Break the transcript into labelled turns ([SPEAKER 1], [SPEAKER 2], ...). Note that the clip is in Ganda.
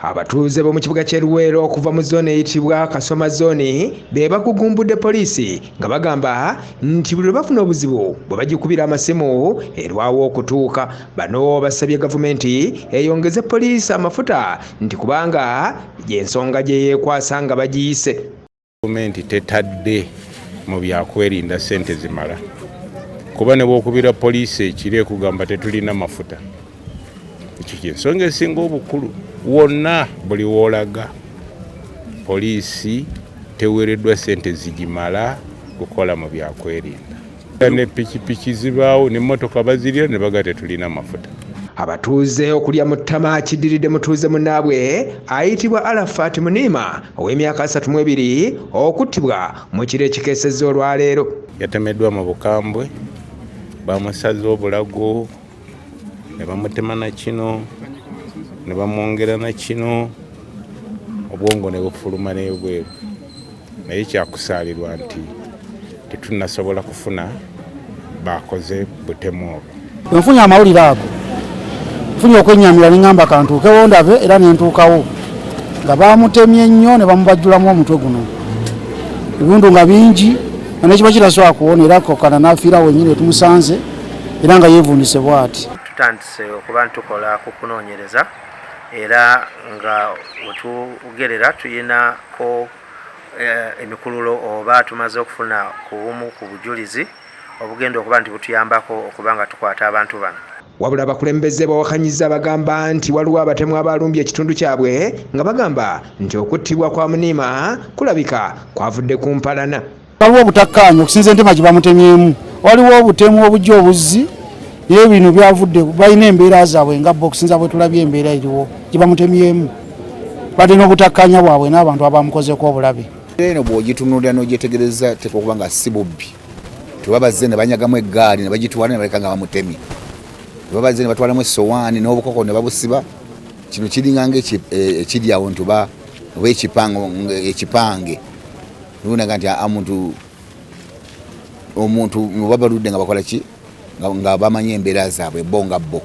[SPEAKER 1] Abatuuze bo mu kibuga ky'e Luweero okuva mu zooni eyitibwa Kasoma zooni be bagugumbudde poliisi nga bagamba nti buli lwe bafuna obuzibu bwe bagikubira amasimu erwawo okutuuka. Bano basabye gavumenti eyongeze poliisi amafuta nti kubanga y'ensonga gye yeekwasa nga bagiyise.
[SPEAKER 2] Gavumenti tetadde mu byakwerinda ssente zimala kuba ne bw'okubira poliisi ekiro ekugamba tetulina mafuta. Ekyo ky'ensonga esinga obukulu. Wonna buli woolaga poliisi teweereddwa ssente zigimala kukola mu byakwerinda. Ne pikipiki zibaawo n'emmotoka bazirya ne baga tetulina mafuta.
[SPEAKER 1] Abatuuze okulya mu ttama kiddiridde mutuuze munnaabwe ayitibwa Arafat Muniima ow'emyaka 32 okuttibwa mu kiro ekikeesezza olwaleero.
[SPEAKER 2] Yatemeddwa mu bukambwe, bamusaza obulago, ne bamutema na kino, ne bamwongera na kino, obwongo ne bufuluma n'ebweru. Naye kyakusaalirwa nti tetunnasobola kufuna bakoze butemu obwo.
[SPEAKER 3] Nfunye amawulire ago, nfunye okwennyamira ne ŋŋamba kantuukewo ndabe era ne ntuukawo nga bamutemye nnyo ne bamubajjulamu omutwe guno. Ebintu nga bingi nga n'ekiba kirasobola kuwona era kokana n'afiira wennyini tumusanze era nga yeevundise bw'ati.
[SPEAKER 4] Tutandise okuba tukola ku kunoonyereza era nga wetugerera tuyinako emikululo oba tumaze okufuna ku bumu ku bujulizi obugenda okuba nti butuyambako okuba nga tukwata abantu bano.
[SPEAKER 1] Wabula abakulembeze bawakanyizza bagamba nti waliwo abatemu abalumbye ekitundu kyabwe nga bagamba nti okuttibwa kwa Muniima kulabika kwavudde ku mpalana.
[SPEAKER 3] Waliwo obutakkaanya okusinza entema gye bamutemyemu, waliwo obutemu obujja obuzzi naye bino byavudde balina embeera zaabwe nga bo okusinza bwe tulabye embeera eriwo gye bamutemyemu. Badde n'obutakkaanya bwabwe n'abantu abamukozeko obulabe.
[SPEAKER 5] Eno bw'ogitunuulira n'ogyetegereza tekwa okuba nga si bubbi. Tebabazze ne banyagamu eggaali ne bagitwala ne baleka nga bamutemye. Tebabazze ne batwalamu essowaani n'obukoko ne babusiba. Kino kiringa ng'ekiri awo nti oba ekipange. Nunaga nti omuntu bwe babaludde nga bakola ki nga bamanye embeera zaabwe bo nga bo.